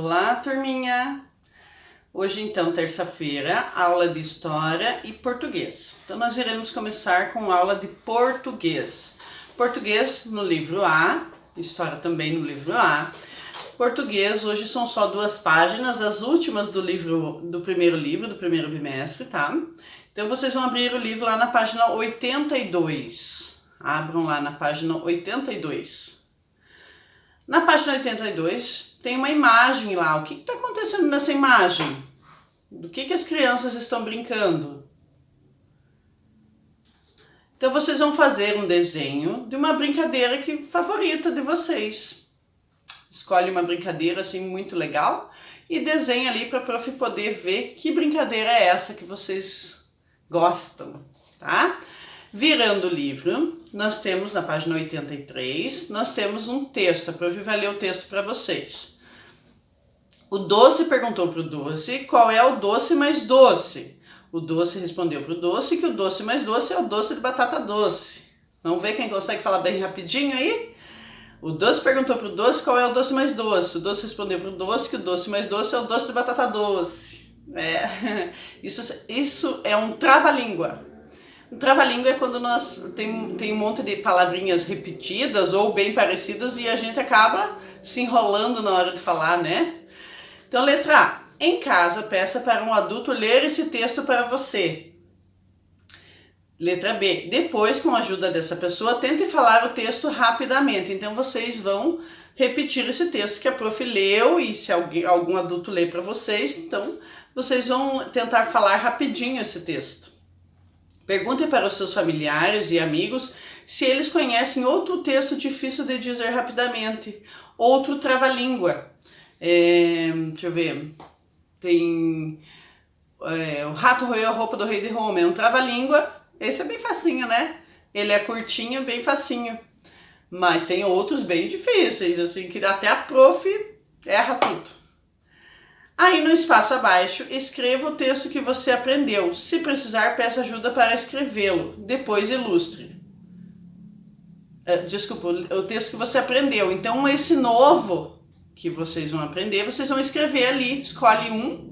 Olá, turminha! Hoje, então, terça-feira, aula de História e Português. Então, nós iremos começar com aula de Português. Português no livro A, História também no livro A. Português, hoje são só 2 páginas, as últimas do primeiro bimestre, tá? Então, vocês vão abrir o livro lá na página 82. Abram lá na página 82. Na página 82 tem uma imagem lá. O que está acontecendo nessa imagem? Do que as crianças estão brincando? Então vocês vão fazer um desenho de uma brincadeira favorita de vocês. Escolhe uma brincadeira assim muito legal e desenha ali para a prof poder ver que brincadeira é essa que vocês gostam, tá? Virando o livro, nós temos na página 83, nós temos um texto. A prof vai ler o texto para vocês. O Doce perguntou para o Doce qual é o doce mais doce. O Doce respondeu para o Doce que o doce mais doce é o doce de batata doce. Vamos ver quem consegue falar bem rapidinho aí? O Doce perguntou para o Doce qual é o doce mais doce. O Doce respondeu para o Doce que o doce mais doce é o doce de batata doce. Isso é um trava-língua. O trava-língua é quando tem um monte de palavrinhas repetidas ou bem parecidas e a gente acaba se enrolando na hora de falar, né? Então, letra A. Em casa, peça para um adulto ler esse texto para você. Letra B. Depois, com a ajuda dessa pessoa, tente falar o texto rapidamente. Então, vocês vão repetir esse texto que a prof leu e se algum adulto lê para vocês, então vocês vão tentar falar rapidinho esse texto. Pergunte para os seus familiares e amigos se eles conhecem outro texto difícil de dizer rapidamente, outro trava-língua. Deixa eu ver, tem o rato roeu a roupa do rei de Roma, é um trava-língua, esse é bem facinho, né? Ele é curtinho, bem facinho, mas tem outros bem difíceis, assim, que até a prof erra tudo. Aí no espaço abaixo, escreva o texto que você aprendeu. Se precisar, peça ajuda para escrevê-lo. Depois ilustre. Desculpa, o texto que você aprendeu. Então esse novo que vocês vão aprender, vocês vão escrever ali. Escolhe um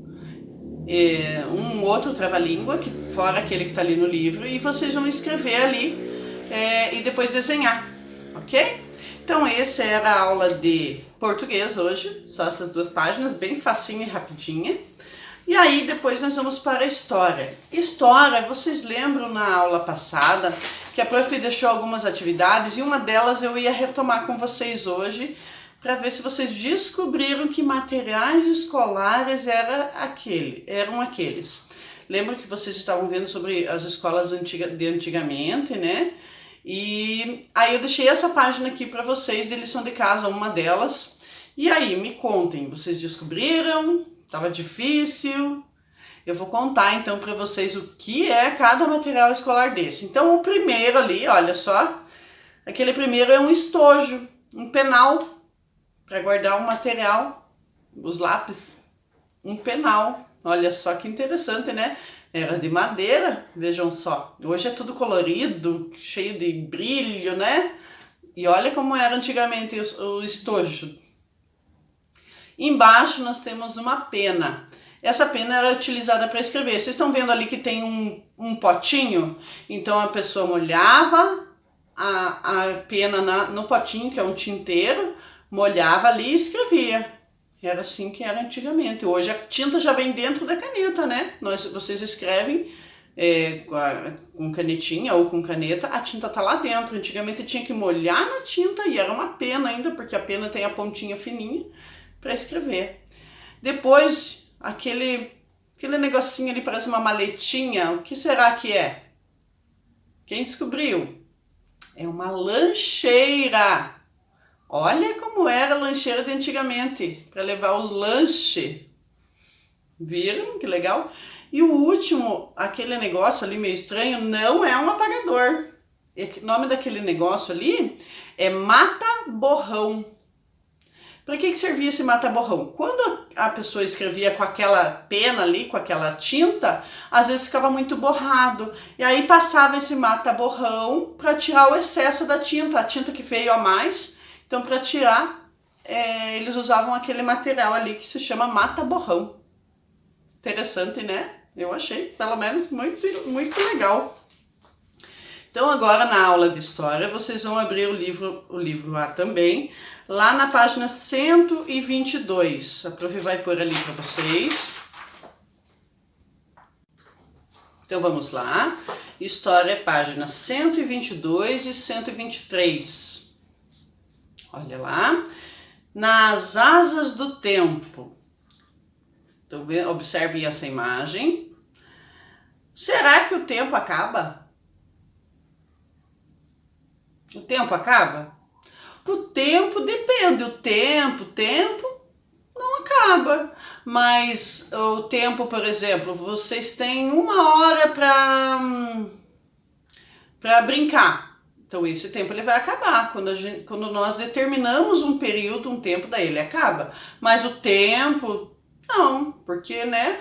outro trava-língua, fora aquele que está ali no livro, e vocês vão escrever ali e depois desenhar, ok? Então essa era a aula de português hoje, só essas 2 páginas, bem facinha e rapidinha. E aí depois nós vamos para a história. História, vocês lembram na aula passada que a prof deixou algumas atividades e uma delas eu ia retomar com vocês hoje para ver se vocês descobriram que materiais escolares eram aqueles. Lembram que vocês estavam vendo sobre as escolas de antigamente, né? E aí eu deixei essa página aqui para vocês de lição de casa, uma delas. E aí, me contem, vocês descobriram? Estava difícil? Eu vou contar então para vocês o que é cada material escolar desse. Então o primeiro ali, olha só, aquele primeiro é um estojo, um penal, para guardar o material, os lápis, um penal. Olha só que interessante, né? Era de madeira, vejam só. Hoje é tudo colorido, cheio de brilho, né? E olha como era antigamente o estojo. Embaixo nós temos uma pena. Essa pena era utilizada para escrever. Vocês estão vendo ali que tem um potinho? Então a pessoa molhava a pena no potinho, que é um tinteiro, molhava ali e escrevia. Era assim que era antigamente. Hoje a tinta já vem dentro da caneta, né? Vocês escrevem com canetinha ou com caneta, a tinta tá lá dentro. Antigamente tinha que molhar na tinta e era uma pena ainda, porque a pena tem a pontinha fininha para escrever. Depois, aquele negocinho ali parece uma maletinha. O que será que é? Quem descobriu? É uma lancheira. Olha como era a lancheira de antigamente, para levar o lanche. Viram? Que legal? E o último, aquele negócio ali meio estranho, não é um apagador. O nome daquele negócio ali é mata-borrão. Para que servia esse mata-borrão? Quando a pessoa escrevia com aquela pena ali, com aquela tinta, às vezes ficava muito borrado. E aí passava esse mata-borrão para tirar o excesso da tinta, a tinta que veio a mais. Então, para tirar eles usavam aquele material ali que se chama mata-borrão. Interessante, né? Eu achei, pelo menos, muito, muito legal. Então agora na aula de história vocês vão abrir o livro A também, lá na página 122. A prof vai pôr ali para vocês. Então vamos lá. História, página 122 e 123. Olha lá. Nas asas do tempo. Então observe essa imagem. Será que o tempo acaba? O tempo acaba? O tempo depende. O tempo não acaba. Mas o tempo, por exemplo, vocês têm 1 hora para brincar. Então esse tempo ele vai acabar. Quando nós determinamos um período, um tempo, daí ele acaba. Mas o tempo, não. Porque, né?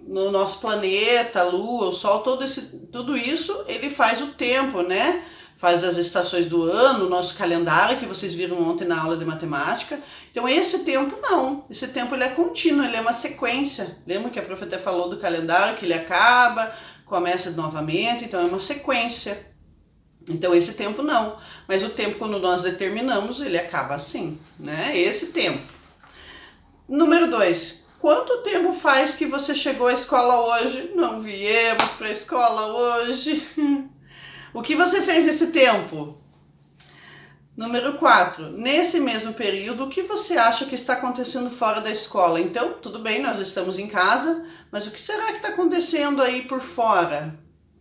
No nosso planeta, a Lua, o Sol, tudo isso, ele faz o tempo, né? Faz as estações do ano, o nosso calendário que vocês viram ontem na aula de matemática. Então esse tempo não, esse tempo ele é contínuo, ele é uma sequência. Lembra que a prof até falou do calendário, que ele acaba, começa novamente, então é uma sequência. Então esse tempo não, mas o tempo quando nós determinamos, ele acaba assim, né? Esse tempo. Número 2. Quanto tempo faz que você chegou à escola hoje? Não viemos para a escola hoje. O que você fez nesse tempo? Número 4. Nesse mesmo período, o que você acha que está acontecendo fora da escola? Então, tudo bem, nós estamos em casa, mas o que será que está acontecendo aí por fora?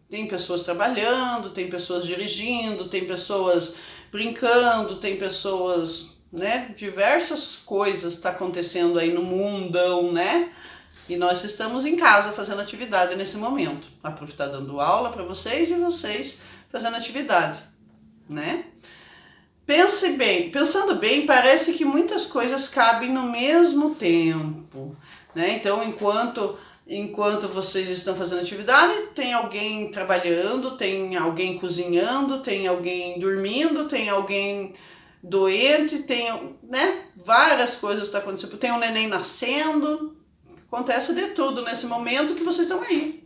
Tem pessoas trabalhando, tem pessoas dirigindo, tem pessoas brincando, tem pessoas, né? Diversas coisas estão acontecendo aí no mundão, né? E nós estamos em casa fazendo atividade nesse momento. A prof está dando aula para vocês e vocês fazendo atividade, né? Pensando bem, parece que muitas coisas cabem no mesmo tempo, né? Então, enquanto vocês estão fazendo atividade, tem alguém trabalhando, tem alguém cozinhando, tem alguém dormindo, tem alguém doente, tem, né? Várias coisas estão acontecendo. Tem um neném nascendo, acontece de tudo nesse momento que vocês estão aí.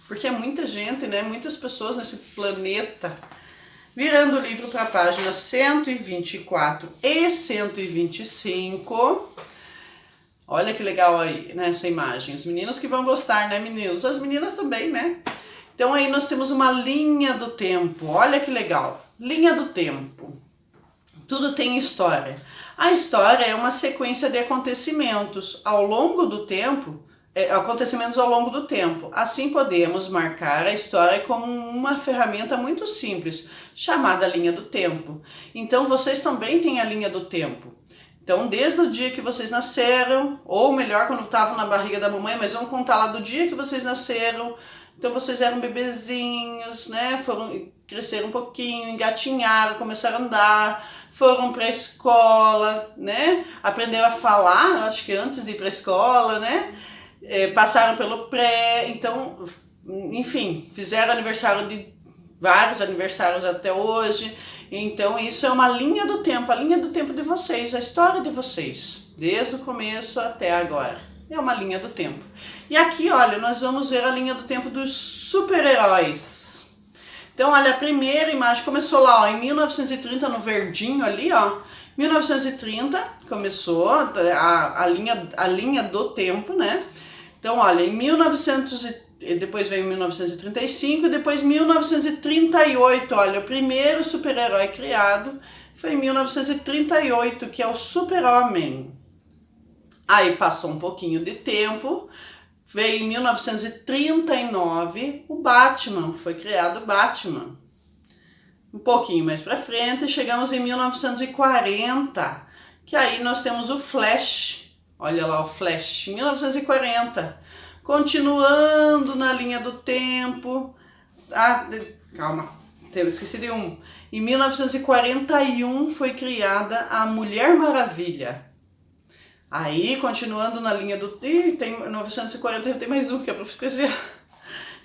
Porque é muita gente, né? Muitas pessoas nesse planeta. Virando o livro para a página 124 e 125. Olha que legal aí, né, essa imagem. Os meninos que vão gostar, né, meninos? As meninas também, né? Então aí nós temos uma linha do tempo. Olha que legal. Linha do tempo. Tudo tem história. A história é uma sequência de acontecimentos ao longo do tempo. Acontecimentos ao longo do tempo. Assim podemos marcar a história como uma ferramenta muito simples, chamada linha do tempo. Então vocês também têm a linha do tempo. Então desde o dia que vocês nasceram, ou melhor, quando estavam na barriga da mamãe, mas vamos contar lá do dia que vocês nasceram. Então vocês eram bebezinhos, né? Cresceram um pouquinho, engatinharam, começaram a andar, foram para a escola, né? Aprenderam a falar, acho que antes de ir para a escola, né? Passaram pelo pré, então, enfim, fizeram aniversário de vários aniversários até hoje. Então isso é uma linha do tempo, a linha do tempo de vocês, a história de vocês, desde o começo até agora. É uma linha do tempo. E aqui, olha, nós vamos ver a linha do tempo dos super-heróis. Então, olha, a primeira imagem começou lá, ó, em 1930, no verdinho ali, ó. 1930 começou a linha do tempo, né? Então, olha, em 1930, depois veio 1935 e depois 1938, olha, o primeiro super-herói criado foi em 1938, que é o Super-Homem. Aí passou um pouquinho de tempo, veio em 1939 o Batman, foi criado o Batman. Um pouquinho mais pra frente, chegamos em 1940, que aí nós temos o Flash. Olha lá o Flash, em 1940. Continuando na linha do tempo. Calma, eu esqueci de um. Em 1941 foi criada a Mulher Maravilha. Aí, continuando na linha do... tem 1941, tem mais um que é pra esquecer.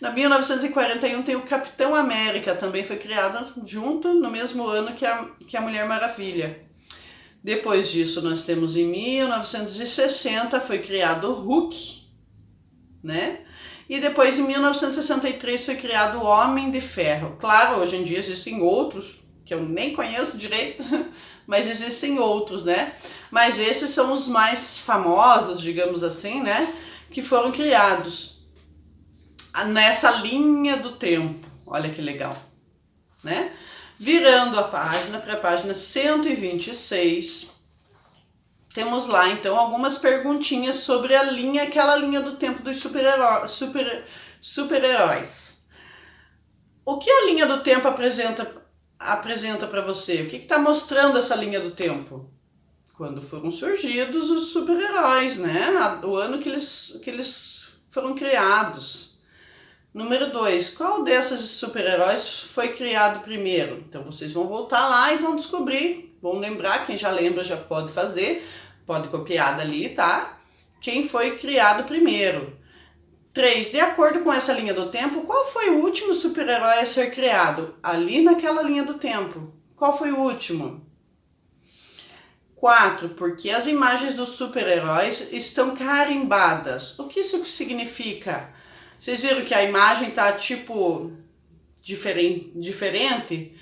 Na 1941 tem o Capitão América, também foi criada junto no mesmo ano que a Mulher Maravilha. Depois disso nós temos em 1960 foi criado o Hulk, né? E depois em 1963 foi criado o Homem de Ferro. Claro, hoje em dia existem outros, que eu nem conheço direito, mas existem outros, né? Mas esses são os mais famosos, digamos assim, né? Que foram criados nessa linha do tempo. Olha que legal, né? Virando a página para a página 126, temos lá então algumas perguntinhas sobre a linha, aquela linha do tempo dos super-heróis. O que a linha do tempo apresenta para você? O que está mostrando essa linha do tempo? Quando foram surgidos os super-heróis, né? O ano que eles foram criados. Número 2, qual desses super-heróis foi criado primeiro? Então vocês vão voltar lá e vão descobrir, vão lembrar, quem já lembra já pode fazer, pode copiar dali, tá? Quem foi criado primeiro. 3, de acordo com essa linha do tempo, qual foi o último super-herói a ser criado? Ali naquela linha do tempo. Qual foi o último? 4, porque as imagens dos super-heróis estão carimbadas. O que isso significa? Vocês viram que a imagem tá tipo diferente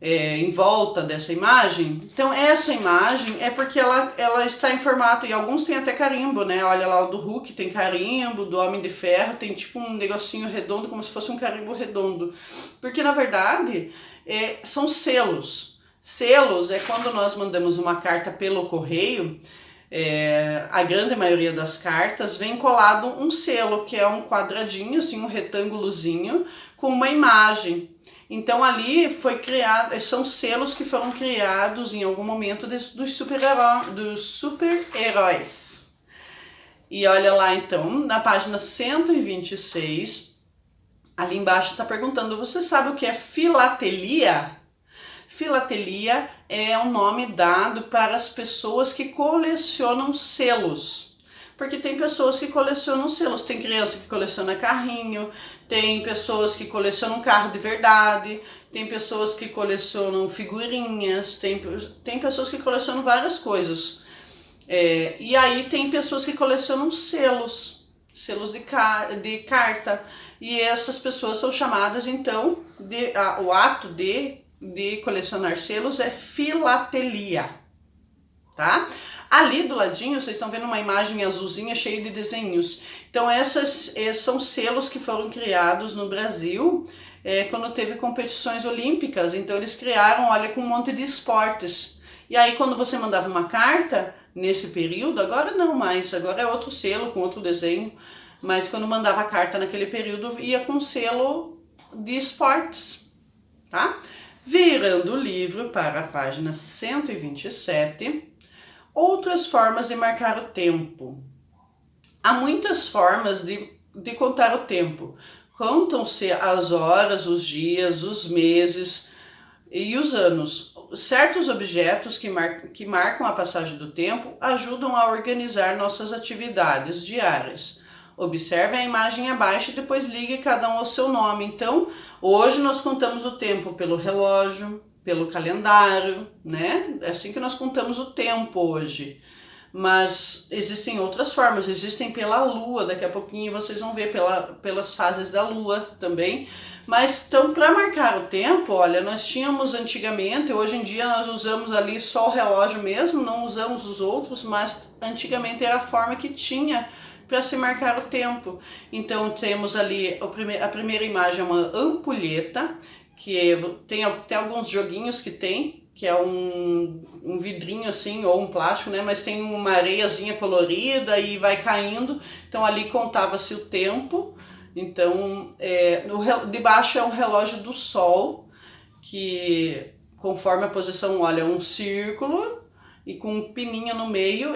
em volta dessa imagem? Então essa imagem é porque ela está em formato, e alguns tem até carimbo, né? Olha lá, o do Hulk tem carimbo, do Homem de Ferro tem tipo um negocinho redondo, como se fosse um carimbo redondo. Porque na verdade são selos. Selos é quando nós mandamos uma carta pelo correio. A grande maioria das cartas vem colado um selo, que é um quadradinho, assim, um retângulozinho com uma imagem. Então ali foi criado, são selos que foram criados em algum momento dos super-heróis. E olha lá então, na página 126, ali embaixo está perguntando, você sabe o que é filatelia? Filatelia é um nome dado para as pessoas que colecionam selos. Porque tem pessoas que colecionam selos, tem criança que coleciona carrinho, tem pessoas que colecionam carro de verdade, tem pessoas que colecionam figurinhas, tem pessoas que colecionam várias coisas. E aí tem pessoas que colecionam selos de carta. E essas pessoas são chamadas então, o ato de colecionar selos é filatelia, tá? Ali do ladinho vocês estão vendo uma imagem azulzinha cheia de desenhos. Então essas são selos que foram criados no Brasil quando teve competições olímpicas. Então eles criaram, olha, com um monte de esportes. E aí quando você mandava uma carta nesse período, agora não mais, agora é outro selo com outro desenho, mas quando mandava a carta naquele período ia com selo de esportes, tá? Virando o livro para a página 127, outras formas de marcar o tempo. Há muitas formas de contar o tempo. Contam-se as horas, os dias, os meses e os anos. Certos objetos que marcam a passagem do tempo ajudam a organizar nossas atividades diárias. Observe a imagem abaixo e depois ligue cada um ao seu nome. Então, hoje nós contamos o tempo pelo relógio, pelo calendário, né? É assim que nós contamos o tempo hoje. Mas existem outras formas, existem pela lua, daqui a pouquinho vocês vão ver pelas fases da lua também. Mas então, para marcar o tempo, olha, nós tínhamos antigamente, hoje em dia nós usamos ali só o relógio mesmo, não usamos os outros, mas antigamente era a forma que tinha para se marcar o tempo. Então temos ali a primeira imagem é uma ampulheta, que tem alguns joguinhos que é um vidrinho assim, ou um plástico, né? Mas tem uma areiazinha colorida e vai caindo. Então ali contava-se o tempo. Então debaixo é um relógio do sol, que conforme a posição, olha, um círculo e com um pininho no meio.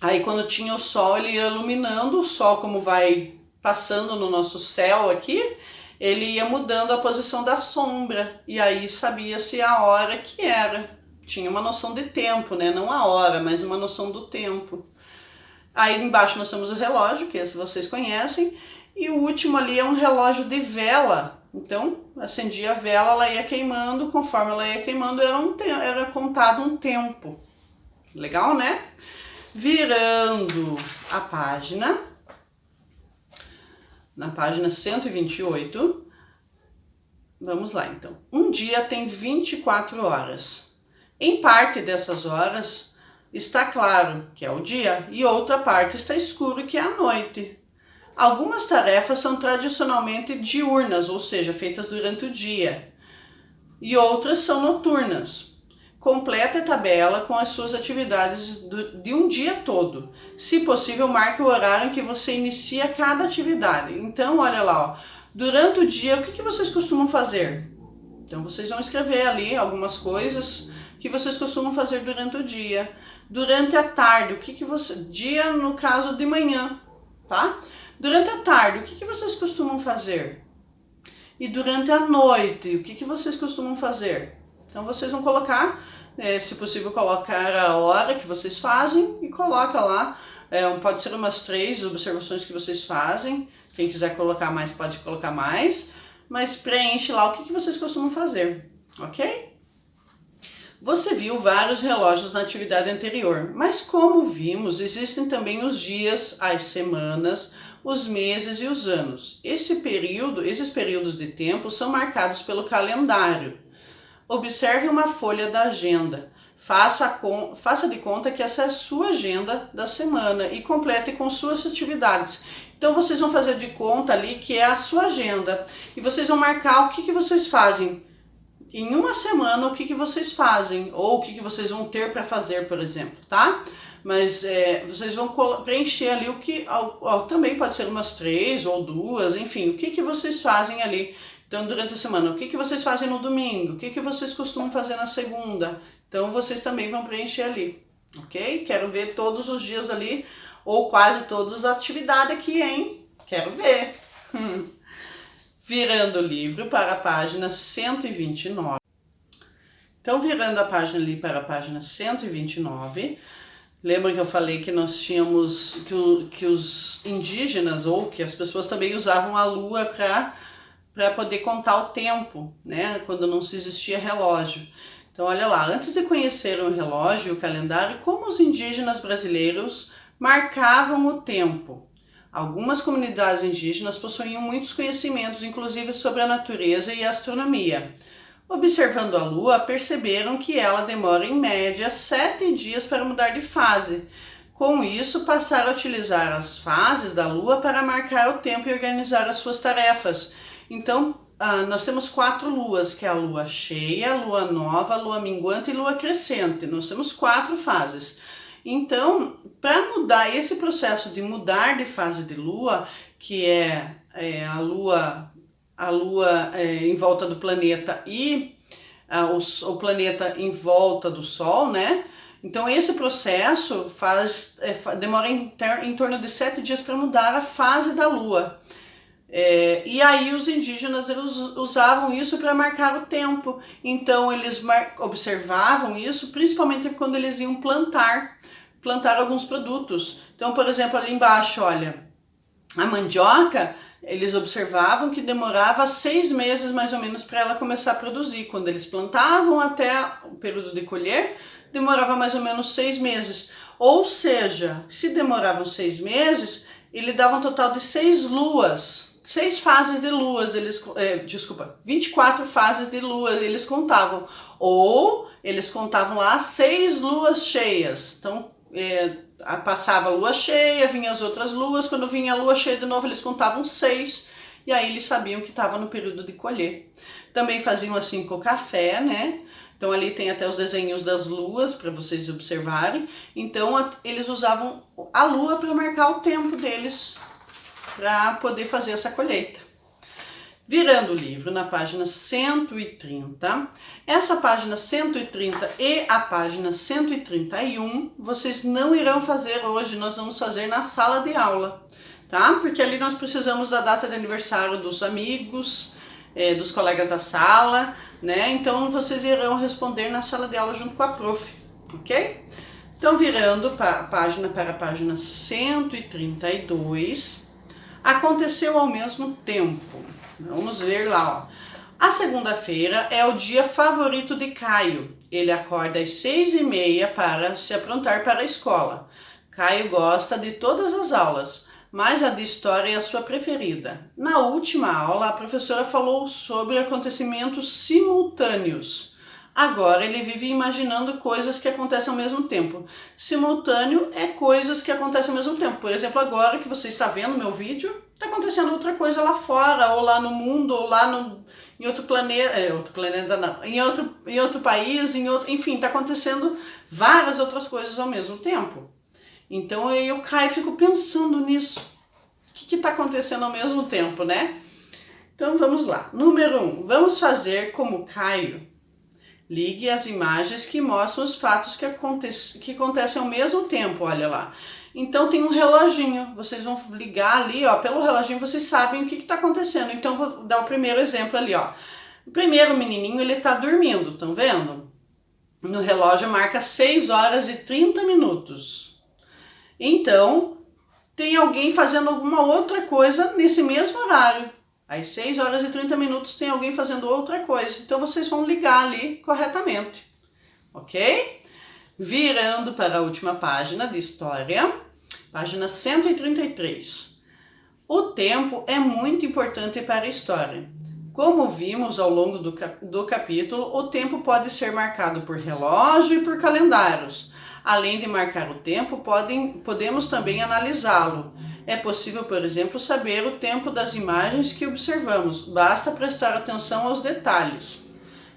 Aí quando tinha o sol, ele ia iluminando, o sol como vai passando no nosso céu aqui, ele ia mudando a posição da sombra, e aí sabia-se a hora que era. Tinha uma noção de tempo, né? Não a hora, mas uma noção do tempo. Aí embaixo nós temos o relógio, que esse vocês conhecem, e o último ali é um relógio de vela, Então, acendia a vela, ela ia queimando, conforme ela ia queimando, era contado um tempo. Legal, né? Virando a página, na página 128, vamos lá então. Um dia tem 24 horas. Em parte dessas horas está claro, que é o dia, e outra parte está escuro, que é a noite. Algumas tarefas são tradicionalmente diurnas, ou seja, feitas durante o dia, e outras são noturnas. Complete a tabela com as suas atividades de um dia todo. Se possível, marque o horário em que você inicia cada atividade. Então, olha lá, ó, durante o dia, o que vocês costumam fazer? Então, vocês vão escrever ali algumas coisas que vocês costumam fazer durante o dia. Durante a tarde, o que você... Dia, no caso, de manhã, tá? Durante a tarde, o que vocês costumam fazer? E durante a noite, o que vocês costumam fazer? Então vocês vão colocar, se possível, colocar a hora que vocês fazem e coloca lá, pode ser umas 3 observações que vocês fazem. Quem quiser colocar mais, pode colocar mais, mas preenche lá o que vocês costumam fazer, ok? Você viu vários relógios na atividade anterior, mas como vimos, existem também os dias, as semanas, os meses e os anos. Esses períodos de tempo são marcados pelo calendário. Observe uma folha da agenda. Faça de conta que essa é a sua agenda da semana e complete com suas atividades. Então vocês vão fazer de conta ali que é a sua agenda e vocês vão marcar o que vocês fazem. Em uma semana, o que vocês fazem, ou o que vocês vão ter para fazer, por exemplo, tá? Mas vocês vão preencher ali o que, também pode ser umas 3 ou 2, enfim, o que vocês fazem ali. Então, durante a semana, o que vocês fazem no domingo, o que vocês costumam fazer na segunda. Então, vocês também vão preencher ali, ok? Quero ver todos os dias ali, ou quase todas as atividades aqui, hein? Quero ver. Virando o livro para a página 129. Então, virando a página ali para a página 129, lembra que eu falei que nós tínhamos, que os indígenas, ou que as pessoas também usavam a lua para poder contar o tempo, né? Quando não se existia relógio. Então, olha lá, antes de conhecer o relógio e o calendário, como os indígenas brasileiros marcavam o tempo? Algumas comunidades indígenas possuíam muitos conhecimentos, inclusive sobre a natureza e a astronomia. Observando a lua, perceberam que ela demora em média 7 dias para mudar de fase. Com isso, passaram a utilizar as fases da lua para marcar o tempo e organizar as suas tarefas. Então, nós temos 4 luas, que é a lua cheia, lua nova, lua minguante e lua crescente. Nós temos 4 fases. Então, para mudar esse processo de mudar de fase de lua, que é a lua em volta do planeta e o planeta em volta do Sol, né? Então esse processo demora em torno de 7 dias para mudar a fase da lua. E aí os indígenas usavam isso para marcar o tempo. Então eles observavam isso principalmente quando eles iam plantar alguns produtos. Então, por exemplo, ali embaixo, olha, a mandioca, eles observavam que demorava 6 meses mais ou menos para ela começar a produzir. Quando eles plantavam até o período de colher, demorava mais ou menos 6 meses. Ou seja, se demoravam 6 meses, ele dava um total de 6 luas, 6 fases de luas, 24 fases de luas eles contavam. Ou eles contavam lá 6 luas cheias. Então, passava a lua cheia, vinha as outras luas, quando vinha a lua cheia de novo eles contavam 6 e aí eles sabiam que estava no período de colher. Também faziam assim com o café, né? Então ali tem até os desenhos das luas para vocês observarem. Então eles usavam a lua para marcar o tempo deles para poder fazer essa colheita. Virando o livro na página 130, essa página 130 e a página 131, vocês não irão fazer hoje, nós vamos fazer na sala de aula, tá? Porque ali nós precisamos da data de aniversário dos amigos, dos colegas da sala, né? Então vocês irão responder na sala de aula junto com a prof, ok? Então virando página para a página 132, aconteceu ao mesmo tempo. Vamos ver lá, ó. A segunda-feira é o dia favorito de Caio. Ele acorda às 6h30 para se aprontar para a escola. Caio gosta de todas as aulas, mas a de história é a sua preferida. Na última aula, a professora falou sobre acontecimentos simultâneos. Agora ele vive imaginando coisas que acontecem ao mesmo tempo. Simultâneo é coisas que acontecem ao mesmo tempo. Por exemplo, agora que você está vendo meu vídeo, está acontecendo outra coisa lá fora, ou lá no mundo, ou lá em outro planeta, não, em outro país, enfim, está acontecendo várias outras coisas ao mesmo tempo. Então eu caio e fico pensando nisso. O que está acontecendo ao mesmo tempo, né? Então vamos lá. Número 1. Vamos fazer como Caio. Ligue as imagens que mostram os fatos que acontecem ao mesmo tempo, olha lá. Então tem um reloginho, vocês vão ligar ali, ó, pelo reloginho vocês sabem o que está acontecendo. Então vou dar o primeiro exemplo ali, ó. O primeiro menininho, ele tá dormindo, estão vendo? No relógio marca 6h30. Então, tem alguém fazendo alguma outra coisa nesse mesmo horário. Às 6h30 tem alguém fazendo outra coisa. Então vocês vão ligar ali corretamente, ok? Virando para a última página de história, página 133. O tempo é muito importante para a história. Como vimos ao longo do capítulo, o tempo pode ser marcado por relógio e por calendários. Além de marcar o tempo, podemos também analisá-lo. É possível, por exemplo, saber o tempo das imagens que observamos. Basta prestar atenção aos detalhes.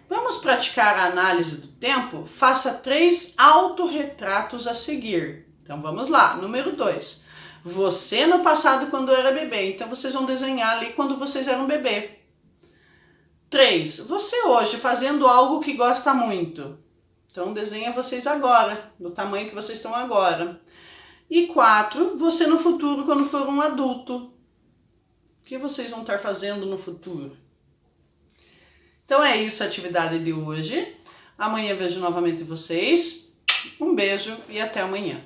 Vamos praticar a análise do tempo? Faça 3 autorretratos a seguir. Então vamos lá. Número 2. Você no passado quando era bebê. Então vocês vão desenhar ali quando vocês eram bebê. 3. Você hoje fazendo algo que gosta muito. Então desenha vocês agora, do tamanho que vocês estão agora. E 4, você no futuro, quando for um adulto. O que vocês vão estar fazendo no futuro? Então é isso a atividade de hoje. Amanhã vejo novamente vocês. Um beijo e até amanhã.